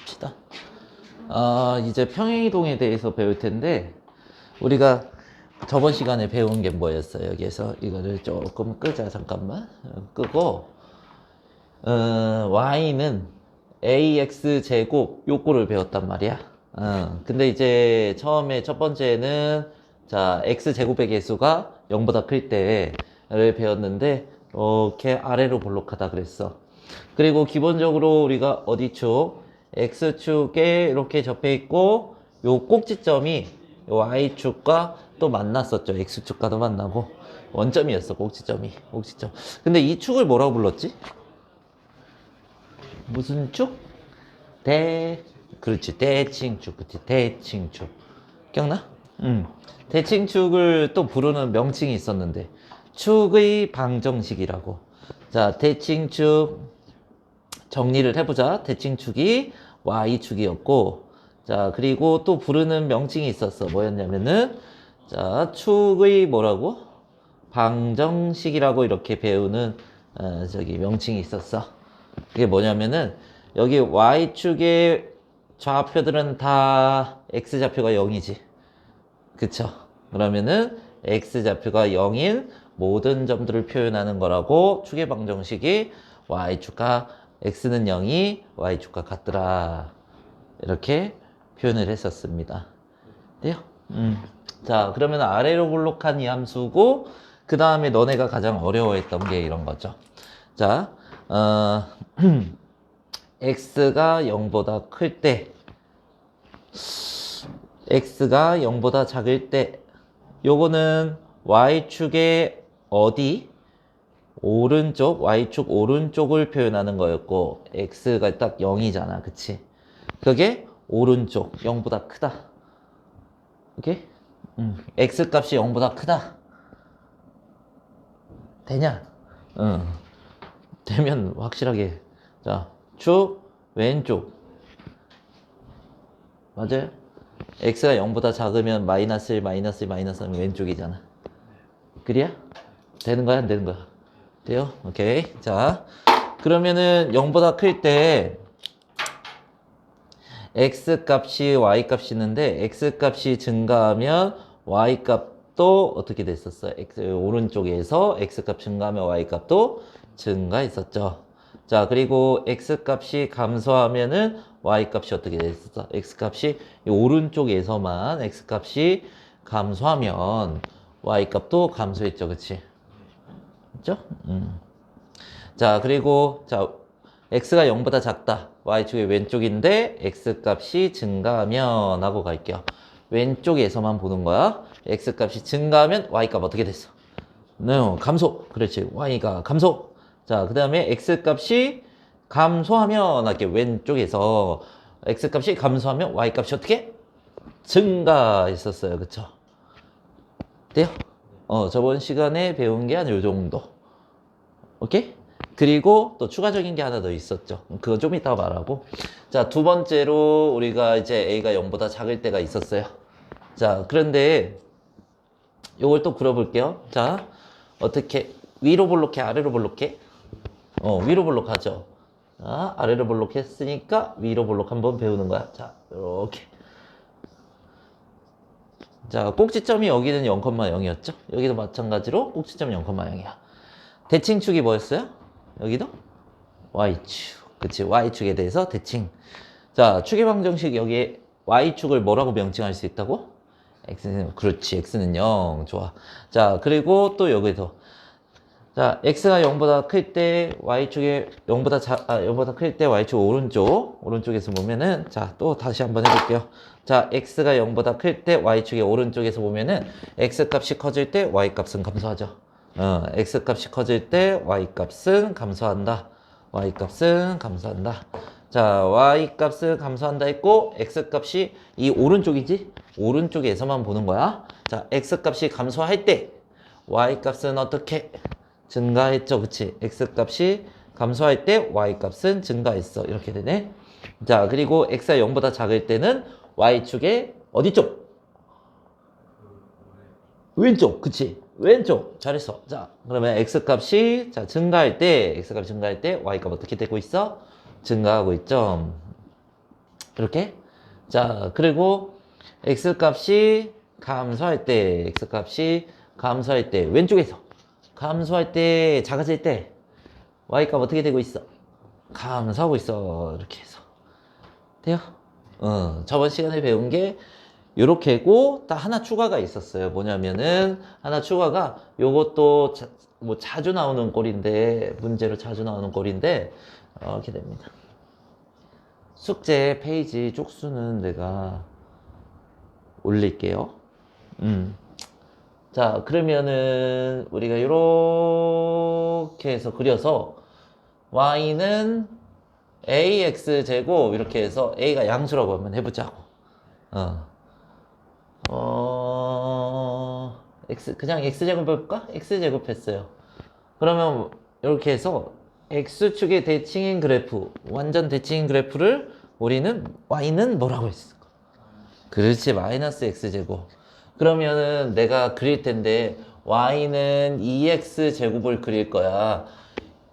합시다. 이제 평행이동에 대해서 배울 텐데, 우리가 저번 시간에 배운 게 뭐였어요? 여기에서 이거를 조금 끄자. 잠깐만. 끄고, y는 ax 제곱 요거를 배웠단 말이야. 근데 이제 처음에 첫 번째는 자 x 제곱의 개수가 0보다 클 때를 배웠는데 이렇게 아래로 볼록하다 그랬어. 그리고 기본적으로 우리가 어디 축? x축에 이렇게 접해 있고 요 꼭지점이 요 y축과 또 만났었죠. x축과도 만나고 원점이었어. 꼭지점. 근데 이 축을 뭐라고 불렀지? 무슨 축? 그렇지. 대칭축. 그렇지. 대칭축. 기억나? 대칭축을 또 부르는 명칭이 있었는데, 축의 방정식이라고. 자, 대칭축 정리를 해보자. 대칭축이 y축이었고, 자, 그리고 또 부르는 명칭이 있었어. 뭐였냐면은, 자, 축의 뭐라고? 방정식이라고 이렇게 배우는, 명칭이 있었어. 그게 뭐냐면은 여기 y축의 좌표들은 다 x좌표가 0이지. 그쵸? 그러면은 x좌표가 0인 모든 점들을 표현하는 거라고 축의 방정식이 y축과 x는 0이 y축과 같더라. 이렇게 표현을 했었습니다. 돼요? 자, 그러면 아래로 볼록한 이 함수고 그 다음에 너네가 가장 어려워했던 게 이런 거죠. 자, x가 0보다 클 때, x가 0보다 작을 때, 요거는 y축의 어디? 오른쪽, y축 오른쪽을 표현하는 거였고, x가 딱 0이잖아. 그치? 그게 오른쪽, 0보다 크다. 오케이? x 값이 0보다 크다. 되냐? 응. 되면 확실하게. 자, 축 왼쪽. 맞아요? x가 0보다 작으면 마이너스 1, 마이너스 1, 마이너스 1 왼쪽이잖아. 그래야? 되는 거야? 안 되는 거야? 돼요? 오케이. 자, 그러면은 0보다 클 때 x 값이 y 값이 있는데 x 값이 증가하면 y 값도 어떻게 됐었어? 오른쪽에서 x 값 증가하면 y 값도 증가했었죠. 자, 그리고 x 값이 감소하면은 y 값이 어떻게 됐었어? x 값이 오른쪽에서만 x 값이 감소하면 y 값도 감소했죠. 그치? 그죠? 자, 그리고 자, x가 0보다 작다. y축의 왼쪽인데 x 값이 증가하면 하고 갈게요. 왼쪽에서만 보는 거야. x 값이 증가하면 y 값 어떻게 됐어? 네, 감소. 그렇지. y가 감소. 자, 그 다음에 x 값이 감소하면 이렇게 왼쪽에서 x 값이 감소하면 y 값이 어떻게? 증가했었어요. 그쵸? 돼요? 저번 시간에 배운 게 한 요 정도. 오케이? 그리고 또 추가적인 게 하나 더 있었죠. 그건 좀 이따 말하고. 자, 두 번째로 우리가 이제 a가 0보다 작을 때가 있었어요. 자, 그런데 요걸 또 그려볼게요. 자, 어떻게 위로 볼록해, 아래로 볼록해? 위로 볼록하죠. 자, 아래로 볼록했으니까 위로 볼록 한번 배우는 거야. 자, 이렇게. 자, 꼭지점이 여기는 0,0이었죠. 여기도 마찬가지로 꼭지점이 0,0이야. 대칭축이 뭐였어요? 여기도? y축. 그치, y축에 대해서 대칭. 자, 축의 방정식 여기에 y축을 뭐라고 명칭할 수 있다고? x는, 그렇지, x는 0. 좋아. 자, 그리고 또 여기서. 자, x가 0보다 클 때 y축에 0보다 클 때 y축 오른쪽에서 보면은 자, 또 다시 한번 해볼게요. 자, x가 0보다 클 때 y축의 오른쪽에서 보면은 x 값이 커질 때 y 값은 감소하죠. x 값이 커질 때 y 값은 감소한다. y 값은 감소한다. 자, y 값은 감소한다 했고 x 값이 이 오른쪽이지? 오른쪽에서만 보는 거야. 자, x 값이 감소할 때 y 값은 어떻게? 증가했죠. 그치? x 값이 감소할 때 y 값은 증가했어. 이렇게 되네. 자, 그리고 x가 0보다 작을 때는 y축의 어디 쪽? 왼쪽. 그치? 왼쪽. 잘했어. 자, 그러면 x 값이 자, 증가할 때 y 값 어떻게 되고 있어? 증가하고 있죠. 이렇게. 자, 그리고 x 값이 감소할 때, x 값이 감소할 때, 왼쪽에서 감소할 때, 작아질 때, y 값 어떻게 되고 있어? 감소하고 있어. 이렇게 해서. 돼요? 저번 시간에 배운 게 요렇게고, 딱 하나 추가가 있었어요. 뭐냐면은, 하나 추가가, 요것도 뭐 자주 나오는 꼴인데, 문제로 자주 나오는 꼴인데, 이렇게 됩니다. 숙제 페이지 쪽수는 내가 올릴게요. 자, 그러면은 우리가 이렇게 해서 그려서 y는 ax 제곱 이렇게 해서 a가 양수라고 한번 해보자고. 그냥 x 제곱 해볼까? x 제곱 했어요. 그러면 이렇게 해서 x축의 대칭인 그래프, 완전 대칭인 그래프를 우리는 y는 뭐라고 했을까? 그렇지, 마이너스 x제곱. 그러면은 내가 그릴 텐데 y는 2x 제곱을 그릴 거야.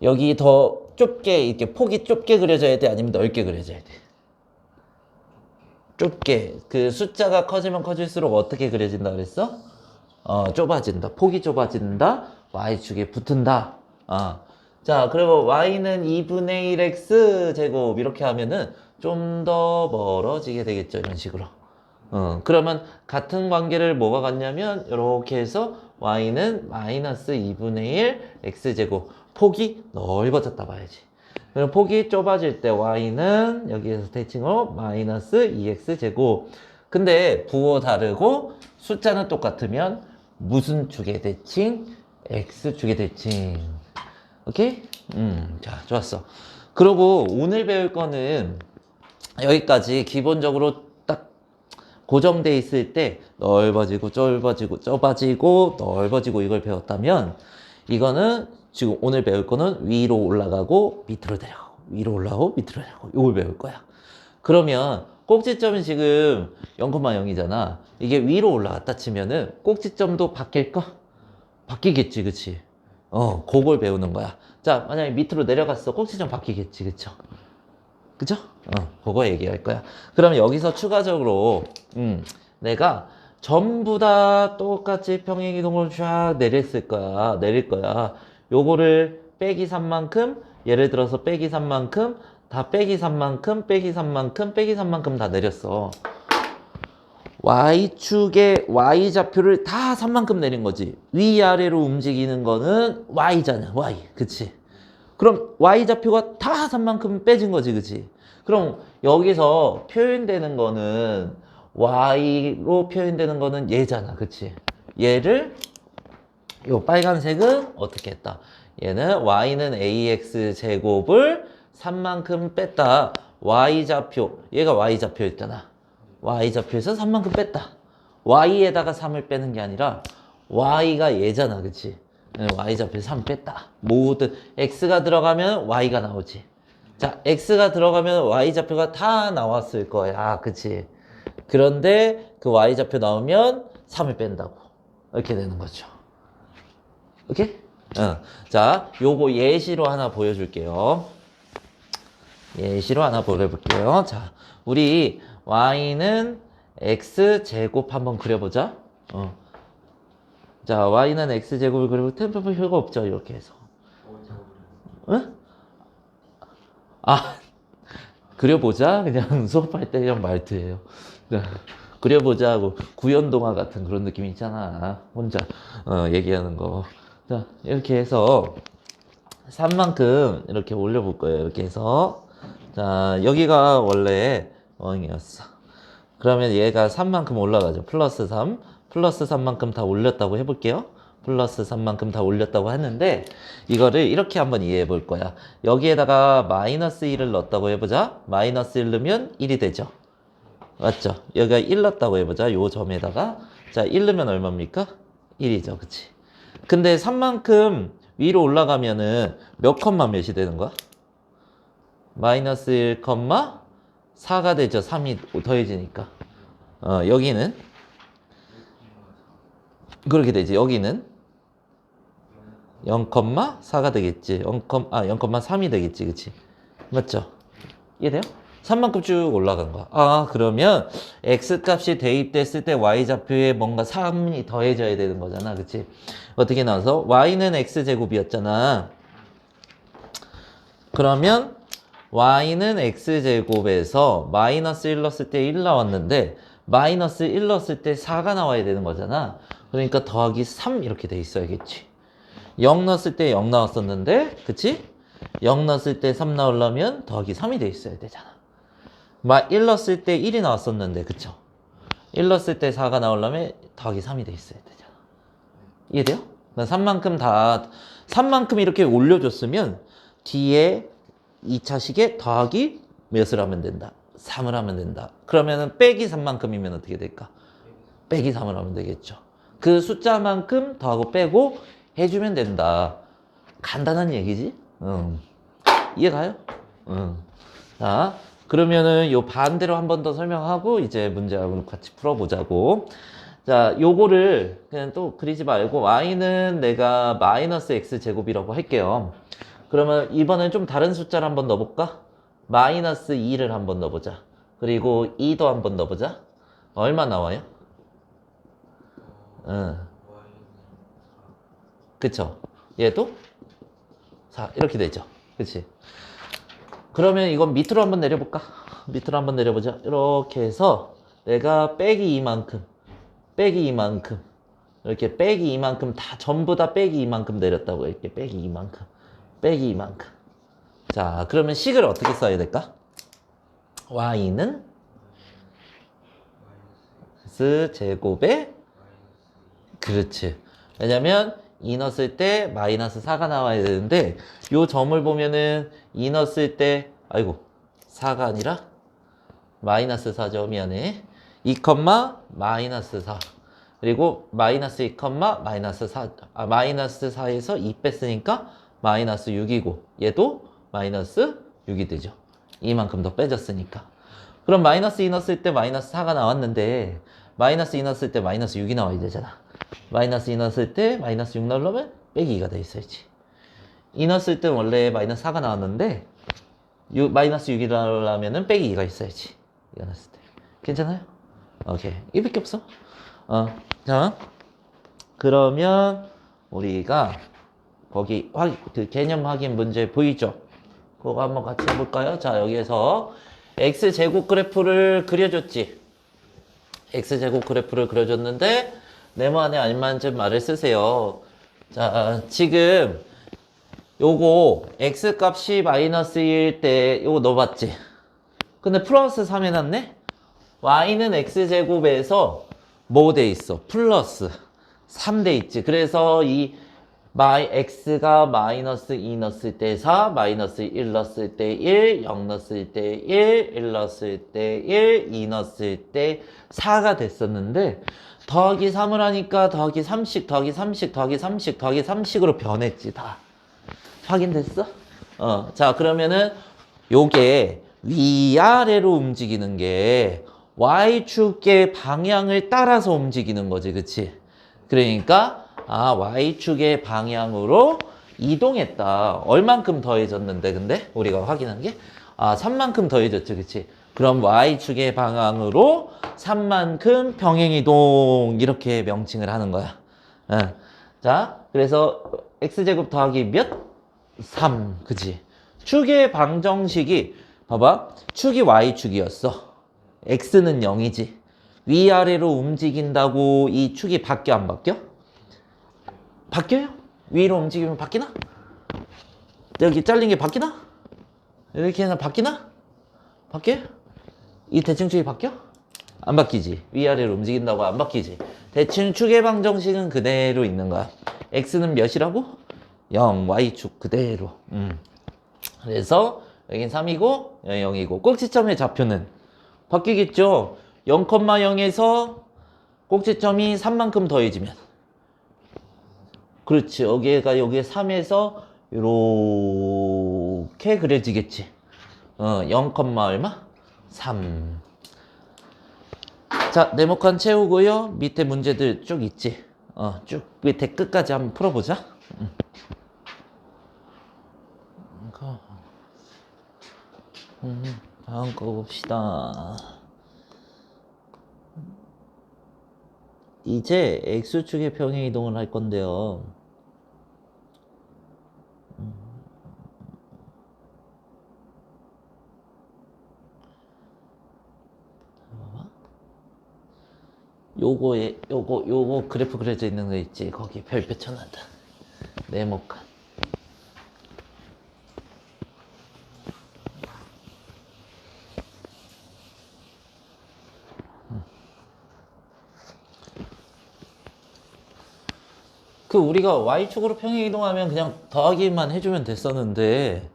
여기 더 좁게, 이렇게 폭이 좁게 그려져야 돼? 아니면 넓게 그려져야 돼? 좁게. 그 숫자가 커지면 커질수록 어떻게 그려진다 그랬어? 좁아진다. 폭이 좁아진다. y축에 붙은다. 자, 그리고 y는 2분의 1x 제곱 이렇게 하면은 좀 더 멀어지게 되겠죠. 이런 식으로. 그러면 같은 관계를 뭐가 같냐면 이렇게 해서 y는 마이너스 2분의 1 x제곱. 폭이 넓어졌다 봐야지. 그럼 폭이 좁아질 때 y는 여기에서 대칭으로 마이너스 2x제곱. 근데 부호 다르고 숫자는 똑같으면 무슨 축의 대칭? x축의 대칭. 오케이? 자, 좋았어. 그리고 오늘 배울 거는 여기까지. 기본적으로 딱 고정돼 있을 때 넓어지고 좁아지고 좁아지고 넓어지고 이걸 배웠다면, 이거는 지금 오늘 배울 거는 위로 올라가고 밑으로 내려가고 위로 올라가고 밑으로 내려가고 이걸 배울 거야. 그러면 꼭지점이 지금 0,0이잖아. 이게 위로 올라갔다 치면은 꼭지점도 바뀔까? 바뀌겠지, 그치? 그걸 배우는 거야. 자, 만약에 밑으로 내려갔어. 꼭지점 바뀌겠지, 그쵸? 그죠? 그거 얘기할 거야. 그럼 여기서 추가적으로, 내가 전부 다 똑같이 평행이동을 쫙 내릴 거야. 요거를 빼기 3만큼, 예를 들어서 빼기 3만큼, 다 빼기 3만큼, 빼기 3만큼, 빼기 3만큼 다 내렸어. y축의 y좌표를 다 3만큼 내린 거지. 위아래로 움직이는 거는 y잖아, y. 그치? 그럼 y좌표가 다 3만큼 빼진 거지, 그치? 그럼 여기서 표현되는 거는 y로 표현되는 거는 얘잖아, 그치? 얘를 요 빨간색은 어떻게 했다? 얘는 y는 ax 제곱을 3만큼 뺐다. y좌표, 얘가 y좌표였잖아. y좌표에서 3만큼 뺐다. y에다가 3을 빼는 게 아니라 y가 얘잖아, 그치? y좌표에서 3 뺐다. 모든 x가 들어가면 y가 나오지. 자, x가 들어가면 y좌표가 다 나왔을 거야, 그치? 그런데 그 y좌표 나오면 3을 뺀다고. 이렇게 되는 거죠. 오케이? 자, 요거 예시로 하나 보여줄게요. 예시로 하나 보여볼게요. 자, 우리 y는 x제곱 한번 그려보자. 자, y는 x제곱을 그리고 템플 효과 없죠, 이렇게 해서. 응? 그려보자. 그냥 수업할 때 그냥 말투예요. 그려보자 하고 구연동화 같은 그런 느낌 있잖아. 혼자 얘기하는 거. 자, 이렇게 해서 3만큼 이렇게 올려볼 거예요. 이렇게 해서. 자, 여기가 원래 어항이었어. 그러면 얘가 3만큼 올라가죠. 플러스 3. 플러스 3만큼 다 올렸다고 해볼게요. 플러스 3만큼 다 올렸다고 했는데, 이거를 이렇게 한번 이해해 볼 거야. 여기에다가 마이너스 1을 넣었다고 해보자. 마이너스 1 넣으면 1이 되죠. 맞죠? 여기가 1 넣었다고 해보자. 요 점에다가. 자, 1 넣으면 얼마입니까? 1이죠. 그치? 근데 3만큼 위로 올라가면은 몇 컴마 몇이 되는 거야? 마이너스 1 컴마 4가 되죠. 3이 더해지니까. 여기는 그렇게 되지. 여기는 0,4가 되겠지. 0,3이 되겠지. 그치? 맞죠? 이해돼요? 3만큼 쭉 올라간 거야. 아, 그러면 x값이 대입됐을 때 y좌표에 뭔가 3이 더해져야 되는 거잖아. 그치? 어떻게 나와서? y는 x제곱이었잖아. 그러면 y는 x제곱에서 마이너스 1 넣었을 때 1 나왔는데 마이너스 1 넣었을 때 4가 나와야 되는 거잖아. 그러니까 더하기 3 이렇게 돼 있어야겠지. 0 넣었을 때 0 나왔었는데 그치? 0 넣었을 때 3 나오려면 더하기 3이 돼 있어야 되잖아. 1 넣었을 때 1이 나왔었는데 그쵸? 1 넣었을 때 4가 나오려면 더하기 3이 돼 있어야 되잖아. 이해돼요? 3만큼 이렇게 올려줬으면 뒤에 2차식에 더하기 몇을 하면 된다? 3을 하면 된다. 그러면은 빼기 3만큼이면 어떻게 될까? 빼기 3을 하면 되겠죠. 그 숫자만큼 더하고 빼고 해주면 된다. 간단한 얘기지? 이해가요? 자, 그러면은 요 반대로 한 번 더 설명하고 이제 문제하고 같이 풀어보자고. 자, 요거를 그냥 또 그리지 말고 y는 내가 마이너스 x제곱이라고 할게요. 그러면 이번엔 좀 다른 숫자를 한번 넣어볼까? 마이너스 2를 한번 넣어보자. 그리고 2도 한번 넣어보자. 얼마 나와요? 그쵸? 얘도 4 이렇게 되죠. 그치? 그러면 이건 밑으로 한번 내려볼까? 밑으로 한번 내려보자. 이렇게 해서 내가 빼기 이만큼 이렇게 빼기 이만큼 다 전부 다 빼기 이만큼 내렸다고. 이렇게 빼기 이만큼. 자, 그러면 식을 어떻게 써야 될까? y는 x제곱에 그렇지. 왜냐면 2 넣었을 때 마이너스 4가 나와야 되는데 요 점을 보면은 2 넣었을 때 아이고 4가 아니라 마이너스 4죠. 미안해. 2, 마이너스 4 그리고 마이너스 2, 마이너스 4 마이너스 4에서 2 뺐으니까 마이너스 6이고 얘도 마이너스 6이 되죠. 이만큼 더 빼졌으니까. 그럼 마이너스 2 넣었을 때 마이너스 4가 나왔는데 마이너스 2 넣었을 때 마이너스 6이 나와야 되잖아. 마이너스 2 넣었을 때 마이너스 6 넣으려면 빼기 2가 돼 있어야지. 2 넣었을 때 원래 마이너스 4가 나왔는데 마이너스 6이 나오려면 빼기 2가 있어야지. 이거 넣었을 때. 괜찮아요? 오케이. 이밖에 없어. 자, 그러면 우리가 거기 그 개념 확인 문제 보이죠? 그거 한번 같이 해볼까요? 자, 여기에서 x제곱 그래프를 그려줬지. x제곱 그래프를 그려줬는데 네모안에 알맞은 말을 쓰세요. 자, 지금 요거 x값이 마이너스 1일 때 요거 넣어봤지? 근데 플러스 3 해놨네? y는 x제곱에서 뭐 돼 있어? 플러스 3 돼 있지. 그래서 이 x가 마이너스 2 넣었을 때 4, 마이너스 1 넣었을 때 1, 0 넣었을 때 1, 1 넣었을 때 1, 2 넣었을 때 4가 됐었는데 더하기 3을 하니까 더하기 3씩 더하기 3씩 더하기 3씩 더하기 3씩으로 변했지. 다 확인됐어? 자, 그러면은 요게 위아래로 움직이는 게 y축의 방향을 따라서 움직이는 거지. 그치? 그러니까 y축의 방향으로 이동했다. 얼만큼 더해졌는데 근데 우리가 확인한 게 3만큼 더해졌지. 그치? 그럼 y축의 방향으로 3만큼 병행이동 이렇게 명칭을 하는 거야. 자, 그래서 x제곱 더하기 몇? 3. 그치? 축의 방정식이 봐봐. 축이 y축이었어. x는 0이지. 위아래로 움직인다고 이 축이 바뀌어 안 바뀌어? 바뀌어요? 위로 움직이면 바뀌나? 여기 잘린 게 바뀌나? 이렇게 해서 바뀌나? 바뀌어요? 이 대칭축이 바뀌어? 안 바뀌지. 위아래로 움직인다고 안 바뀌지. 대칭축의 방정식은 그대로 있는 거야. x는 몇이라고? 0, y축 그대로. 그래서 여긴 3이고 여기 0이고 꼭지점의 좌표는 바뀌겠죠. 0,0에서 꼭지점이 3만큼 더해지면 그렇지. 여기에 3에서 이렇게 그려지겠지. 0, 얼마? 3. 자, 네모칸 채우고요. 밑에 문제들 쭉 있지. 쭉 밑에 끝까지 한번 풀어보자. 다음 거 봅시다. 이제 X축의 평행 이동을 할 건데요. 요거 그래프 그려져 있는 거 있지? 거기 별표 쳐놨다. 네모칸. 그 우리가 Y축으로 평행 이동하면 그냥 더하기만 해주면 됐었는데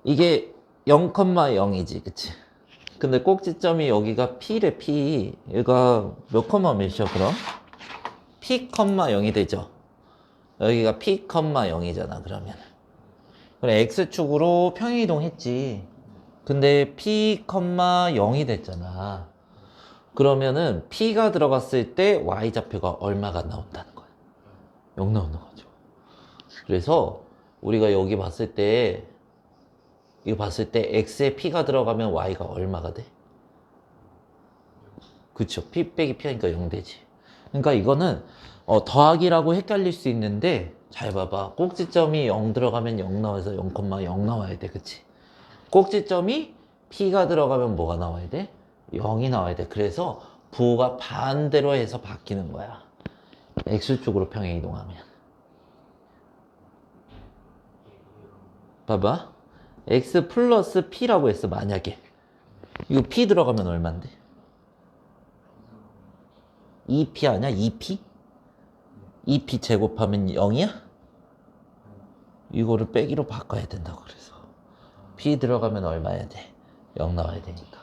이게 0,0이지, 그치? 근데 꼭지점이 여기가 P래, P. 얘가 몇 컴마 몇이야, 그럼? P, 0이 되죠? 여기가 P, 0이잖아, 그러면. 그래, X축으로 평행 이동했지. 근데 P, 0이 됐잖아. 그러면은 P가 들어갔을 때 Y좌표가 얼마가 나온다는 거야? 0 나오는 거죠. 그래서 우리가 여기 봤을 때 이거 봤을 때 X에 P가 들어가면 Y가 얼마가 돼? 그쵸. P 빼기 P니까 0 되지. 그러니까 이거는 더하기라고 헷갈릴 수 있는데 잘 봐봐. 꼭지점이 0 들어가면 0 나와서 0,0 나와야 돼. 그치? 꼭지점이 P가 들어가면 뭐가 나와야 돼? 0이 나와야 돼. 그래서 부호가 반대로 해서 바뀌는 거야. X축으로 평행 이동하면. 봐봐. X 플러스 P라고 했어, 만약에. 이거 P 들어가면 얼만데? 2P 아니야? 2P? 2P 제곱하면 0이야? 이거를 빼기로 바꿔야 된다고 그래서. P 들어가면 얼마야 돼? 0 나와야 되니까.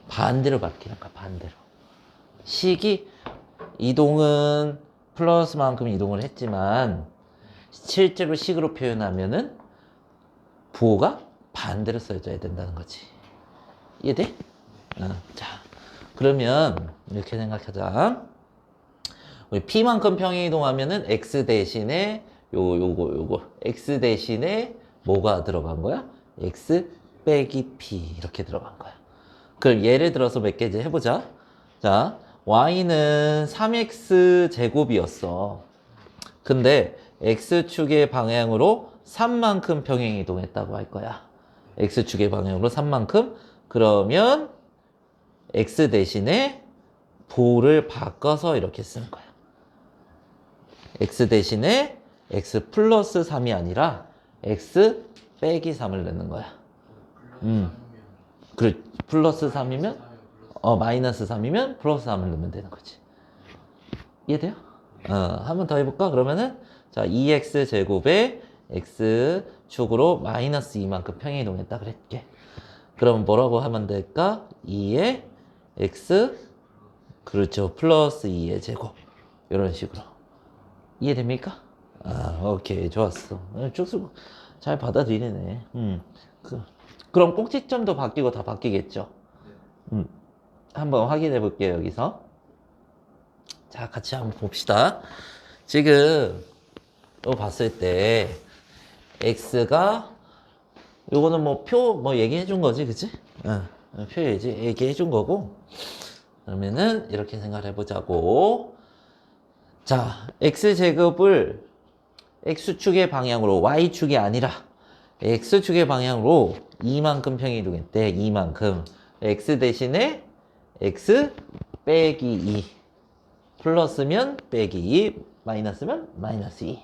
반대로 바뀌는 거야, 반대로. 식이 이동은 플러스만큼 이동을 했지만 실제로 식으로 표현하면은 부호가 반대로 써줘야 된다는 거지. 이해돼? 자, 그러면 이렇게 생각하자. 우리 P만큼 평행 이동하면은 X 대신에 요거 X 대신에 뭐가 들어간 거야? X 빼기 P 이렇게 들어간 거야. 그럼 예를 들어서 몇 개 이제 해보자. 자, Y는 3X 제곱이었어. 근데 X축의 방향으로 3만큼 평행 이동했다고 할 거야. X축의 방향으로 3만큼. 그러면 X 대신에 부호를 바꿔서 이렇게 쓰는 거야. X 대신에 X 플러스 3이 아니라 X 빼기 3을 넣는 거야. 그래, 플러스 3이면, 마이너스 3이면 플러스 3을 넣으면 되는 거지. 이해돼요? 한 번 더 해볼까? 그러면은, 자, 2x 제곱에 x축으로 마이너스 2만큼 평행 이동했다 그랬게. 그럼 뭐라고 하면 될까? 2의 x, 그렇죠. 플러스 2의 제곱. 이런 식으로. 이해됩니까? 오케이. 좋았어. 쭉쭉 잘 받아들이네. 그럼 꼭지점도 바뀌고 다 바뀌겠죠? 한번 확인해 볼게요, 여기서. 자, 같이 한번 봅시다. 지금, 이거 봤을 때, x가, 요거는 뭐 얘기해 준 거지, 그치? 표 얘기해 준 거고. 그러면은, 이렇게 생각해 보자고. 자, x제곱을 x축의 방향으로, y축이 아니라, x축의 방향으로 2만큼 평행 이동했대, 2만큼. x 대신에 x 빼기 2. 플러스면 빼기 2, 마이너스면 마이너스 2.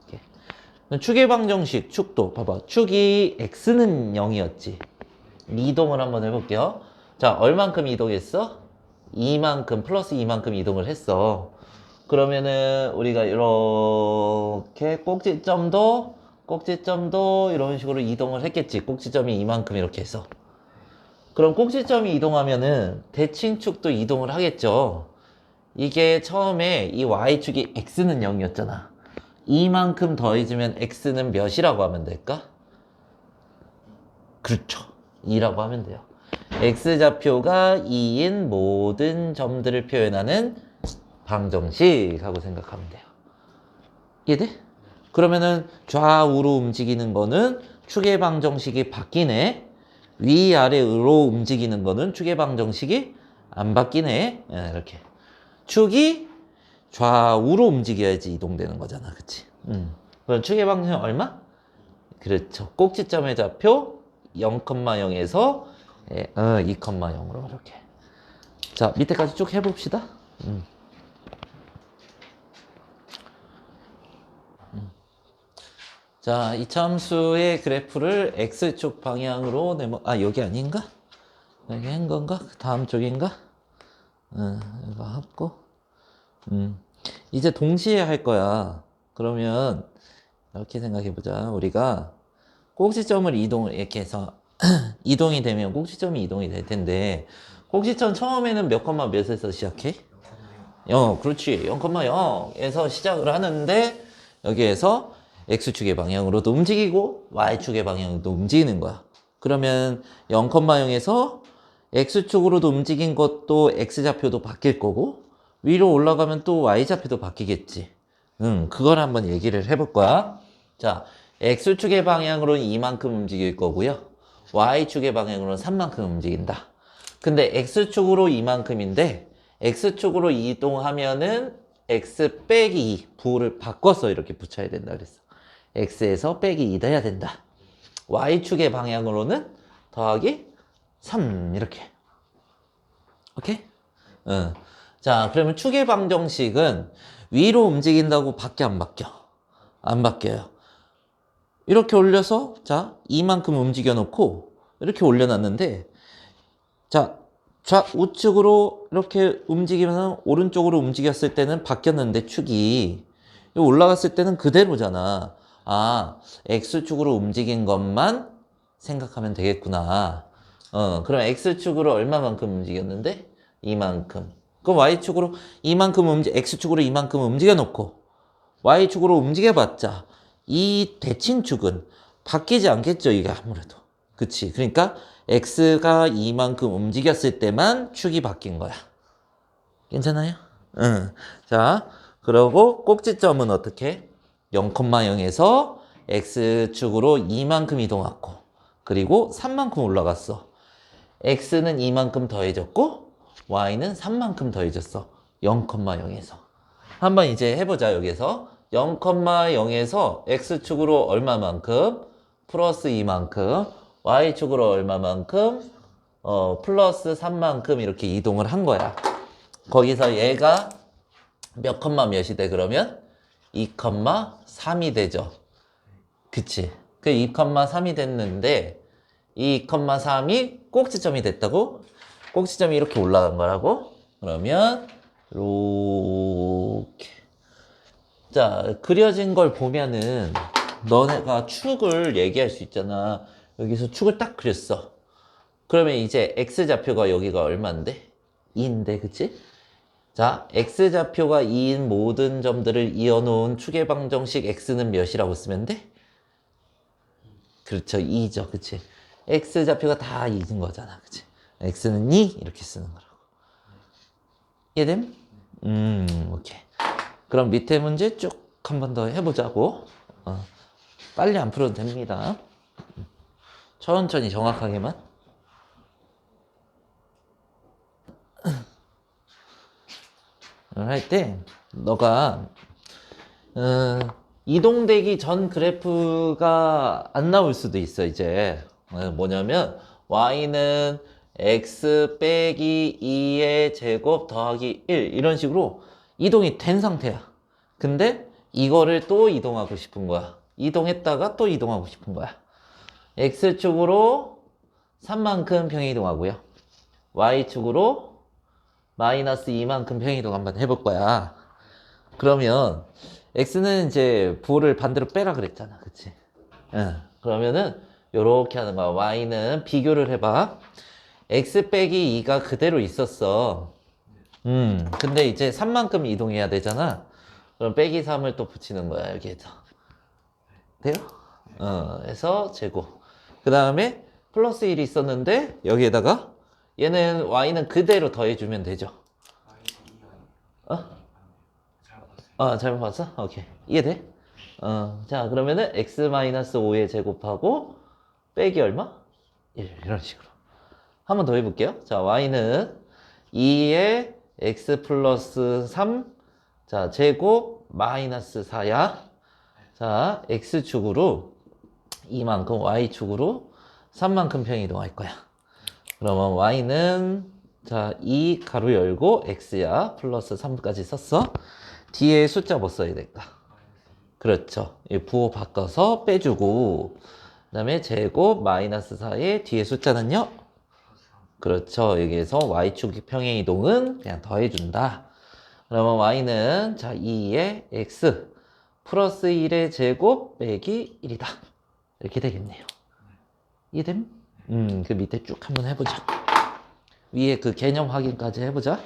이렇게. 축의 방정식, 축도. 봐봐. 축이 x는 0이었지. 이동을 한번 해볼게요. 자, 얼만큼 이동했어? 2만큼, 플러스 2만큼 이동을 했어. 그러면은 우리가 이렇게 꼭지점도 이런 식으로 이동을 했겠지. 꼭지점이 이만큼 이렇게 해서. 그럼 꼭지점이 이동하면은 대칭축도 이동을 하겠죠. 이게 처음에 이 y축이 x는 0이었잖아. 이만큼 더해주면 x는 몇이라고 하면 될까? 그렇죠. 2라고 하면 돼요. x좌표가 2인 모든 점들을 표현하는 방정식하고 생각하면 돼요. 이해돼? 그러면은 좌우로 움직이는 거는 축의 방정식이 바뀌네. 위아래로 움직이는 거는 축의 방정식이 안 바뀌네. 이렇게. 축이 좌우로 움직여야지 이동되는 거잖아. 그치? 그럼 축의 방정식 얼마? 그렇죠. 꼭지점의 좌표 0,0에서 2,0으로 이렇게. 자, 밑에까지 쭉 해봅시다. 자, 이참수의 그래프를 x축 방향으로 여기 아닌가? 여기 한 건가? 다음 쪽인가? 이거 하고. 이제 동시에 할 거야. 그러면 이렇게 생각해 보자. 우리가 꼭지점을 이렇게 해서 이동이 되면 꼭지점이 이동이 될 텐데 꼭지점 처음에는 몇 컴마 몇에서 시작해? 0, 그렇지. 0,0에서 시작을 하는데 여기에서 x축의 방향으로도 움직이고 y축의 방향으로도 움직이는 거야. 그러면 0,0에서 x축으로도 움직인 것도 x좌표도 바뀔 거고 위로 올라가면 또 y좌표도 바뀌겠지. 그걸 한번 얘기를 해볼 거야. 자, x축의 방향으로는 이만큼 움직일 거고요. y축의 방향으로는 3만큼 움직인다. 근데 x축으로 이만큼인데 x축으로 이동하면은 x 빼기 2 부호를 바꿔서 이렇게 붙여야 된다 그랬어. x에서 빼기 2다 해야 된다. y축의 방향으로는 더하기 3 이렇게. 오케이? 자, 그러면 축의 방정식은 위로 움직인다고 밖에 안 바뀌어. 안 바뀌어요. 이렇게 올려서 자, 이만큼 움직여 놓고 이렇게 올려놨는데 자, 우측으로 이렇게 움직이면 오른쪽으로 움직였을 때는 바뀌었는데 축이 올라갔을 때는 그대로잖아. 아, X축으로 움직인 것만 생각하면 되겠구나. 그럼 X축으로 얼마만큼 움직였는데? 이만큼. 그럼 Y축으로 X축으로 이만큼 움직여 놓고 Y축으로 움직여봤자 이 대칭축은 바뀌지 않겠죠, 이게 아무래도. 그치? 그러니까 X가 이만큼 움직였을 때만 축이 바뀐 거야. 괜찮아요? 응. 자, 그러고 꼭지점은 어떻게? 0,0에서 X축으로 이만큼 이동하고 그리고 3만큼 올라갔어. X는 이만큼 더해졌고 Y는 3만큼 더해졌어. 0,0에서. 한번 이제 해보자, 여기서. 0,0에서 X축으로 얼마만큼? 플러스 2만큼. Y축으로 얼마만큼? 플러스 3만큼 이렇게 이동을 한 거야. 거기서 얘가 몇 컴마 몇이 돼, 그러면? 2,3이 되죠. 그치? 그 2,3이 됐는데, 2,3이 꼭지점이 됐다고? 꼭지점이 이렇게 올라간 거라고? 그러면, 이렇게. 자, 그려진 걸 보면은, 너네가 축을 얘기할 수 있잖아. 여기서 축을 딱 그렸어. 그러면 이제 x좌표가 여기가 얼마인데? 2인데, 그치? 자, x좌표가 2인 모든 점들을 이어놓은 축의 방정식 x는 몇이라고 쓰면 돼? 그렇죠, 2죠, 그치? x좌표가 다 2인 거잖아, 그치? x는 2 이렇게 쓰는 거라고. 이해됨? 오케이. 그럼 밑에 문제 쭉 한 번 더 해보자고. 빨리 안 풀어도 됩니다. 천천히 정확하게만. 할 때 너가 이동되기 전 그래프가 안 나올 수도 있어. 이제 뭐냐면 y는 x 빼기 2의 제곱 더하기 1 이런 식으로 이동이 된 상태야. 근데 이거를 또 이동하고 싶은 거야. 이동했다가 또 이동하고 싶은 거야. x축으로 3만큼 평이동하고요. y축으로 마이너스 2만큼 평이동 한번 해볼 거야. 그러면 x는 이제 부호를 반대로 빼라 그랬잖아. 그치? 그러면은 요렇게 하는 거야. y는 비교를 해봐. x 빼기 2가 그대로 있었어. 근데 이제 3만큼 이동해야 되잖아. 그럼 빼기 3을 또 붙이는 거야, 여기에서. 돼요? 해서 제곱. 그 다음에 플러스 1이 있었는데 여기에다가 얘는 y는 그대로 더해주면 되죠. 잘못 봤어? 오케이. 이해돼? 자, 그러면은 x-5의 제곱하고 빼기 얼마? 1 이런 식으로 한 번 더 해볼게요. 자, y는 2에 x 플러스 3 자, 제곱 마이너스 4야. 자, x축으로 이만큼 y축으로 3만큼 평이동할 거야. 그러면 y는 자, 2 가로 열고 x야. 플러스 3까지 썼어. 뒤에 숫자 뭐 써야 될까? 그렇죠. 이 부호 바꿔서 빼주고 그 다음에 제곱 마이너스 4의 뒤에 숫자는요? 그렇죠. 여기에서 y축 평행 이동은 그냥 더해준다. 그러면 y는 자 2의 x 플러스 1의 제곱 빼기 1이다. 이렇게 되겠네요. 이해됨? 그 밑에 쭉 한번 해보자. 위에 그 개념 확인까지 해보자.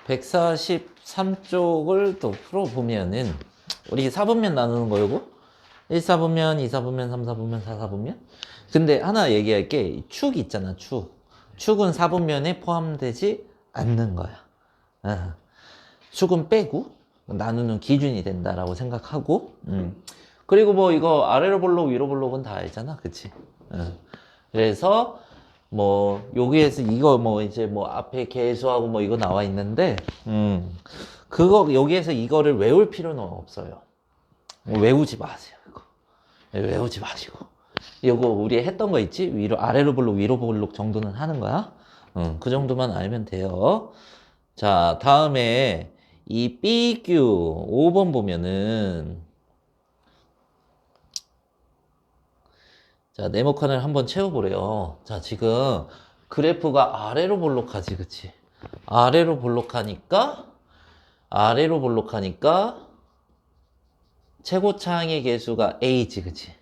143쪽을 또 풀어보면은 우리 4분면 나누는 거고 1사분면, 2사분면, 3사분면, 4사분면. 근데 하나 얘기할게. 축 있잖아, 축. 축은 4분면에 포함되지 않는 거야. 축은 빼고 나누는 기준이 된다라고 생각하고. 그리고 뭐 이거 아래로 볼록, 위로 볼록은 다 알잖아, 그치? 그래서 뭐 여기에서 이거 뭐 이제 뭐 앞에 계수하고 뭐 이거 나와 있는데, 그거 여기에서 이거를 외울 필요는 없어요. 외우지 마세요. 외우지 마시고 이거 우리 했던 거 있지? 위로 아래로 볼록 위로 볼록 정도는 하는 거야. 그 정도만 알면 돼요. 자, 다음에 이 BQ 5번 보면은 자, 네모칸을 한번 채워보래요. 자, 지금 그래프가 아래로 볼록하지, 그치? 아래로 볼록하니까 최고차항의 계수가 a지, 그치?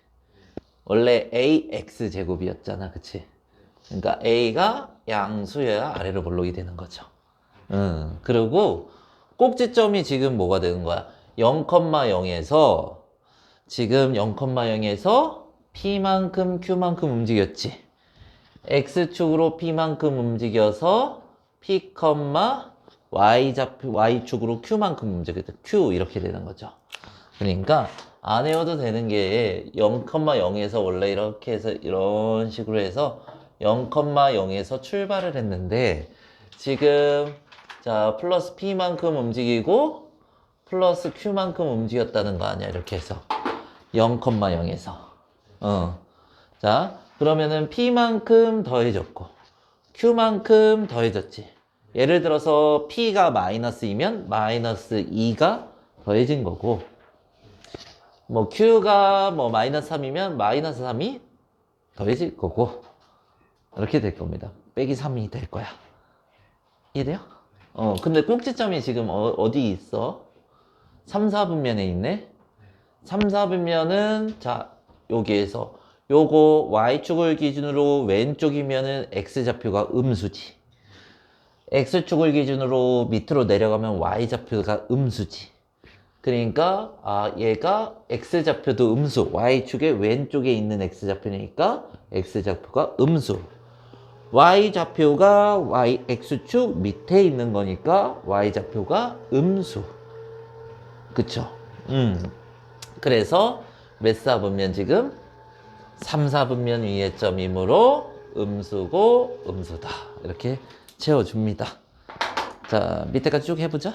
원래 ax 제곱이었잖아, 그치? 그러니까 a가 양수여야 아래로 볼록이 되는 거죠. 그리고 꼭지점이 지금 뭐가 되는 거야? 0,0에서 지금 0,0에서 p만큼 q만큼 움직였지. x축으로 p만큼 움직여서 p, y축으로 q만큼 움직였다. q 이렇게 되는 거죠. 그러니까 안 외워도 되는 게 0,0에서 원래 이렇게 해서 이런 식으로 해서 0,0에서 출발을 했는데 지금 자 플러스 p만큼 움직이고 플러스 q만큼 움직였다는 거 아니야. 이렇게 해서 0,0에서 자 그러면은 p만큼 더해졌고 q만큼 더해졌지. 예를 들어서 p가 마이너스이면 마이너스 2가 더해진 거고 뭐 q가 뭐 마이너스 3이면 마이너스 3이 더해질 거고 이렇게 될 겁니다. 빼기 3이 될 거야. 이해돼요? 근데 꼭지점이 지금 어디 있어? 3, 4분면에 있네? 3, 4분면은 자 여기에서 요거 y축을 기준으로 왼쪽이면은 x좌표가 음수지. x축을 기준으로 밑으로 내려가면 y좌표가 음수지. 그러니까 얘가 x좌표도 음수, y축의 왼쪽에 있는 x좌표니까 x좌표가 음수. y좌표가 x축 밑에 있는 거니까 y좌표가 음수. 그쵸? 그래서 몇 사분면 지금? 3, 4분면 위의 점이므로 음수고 음수다. 이렇게 채워줍니다. 자, 밑에까지 쭉 해보자.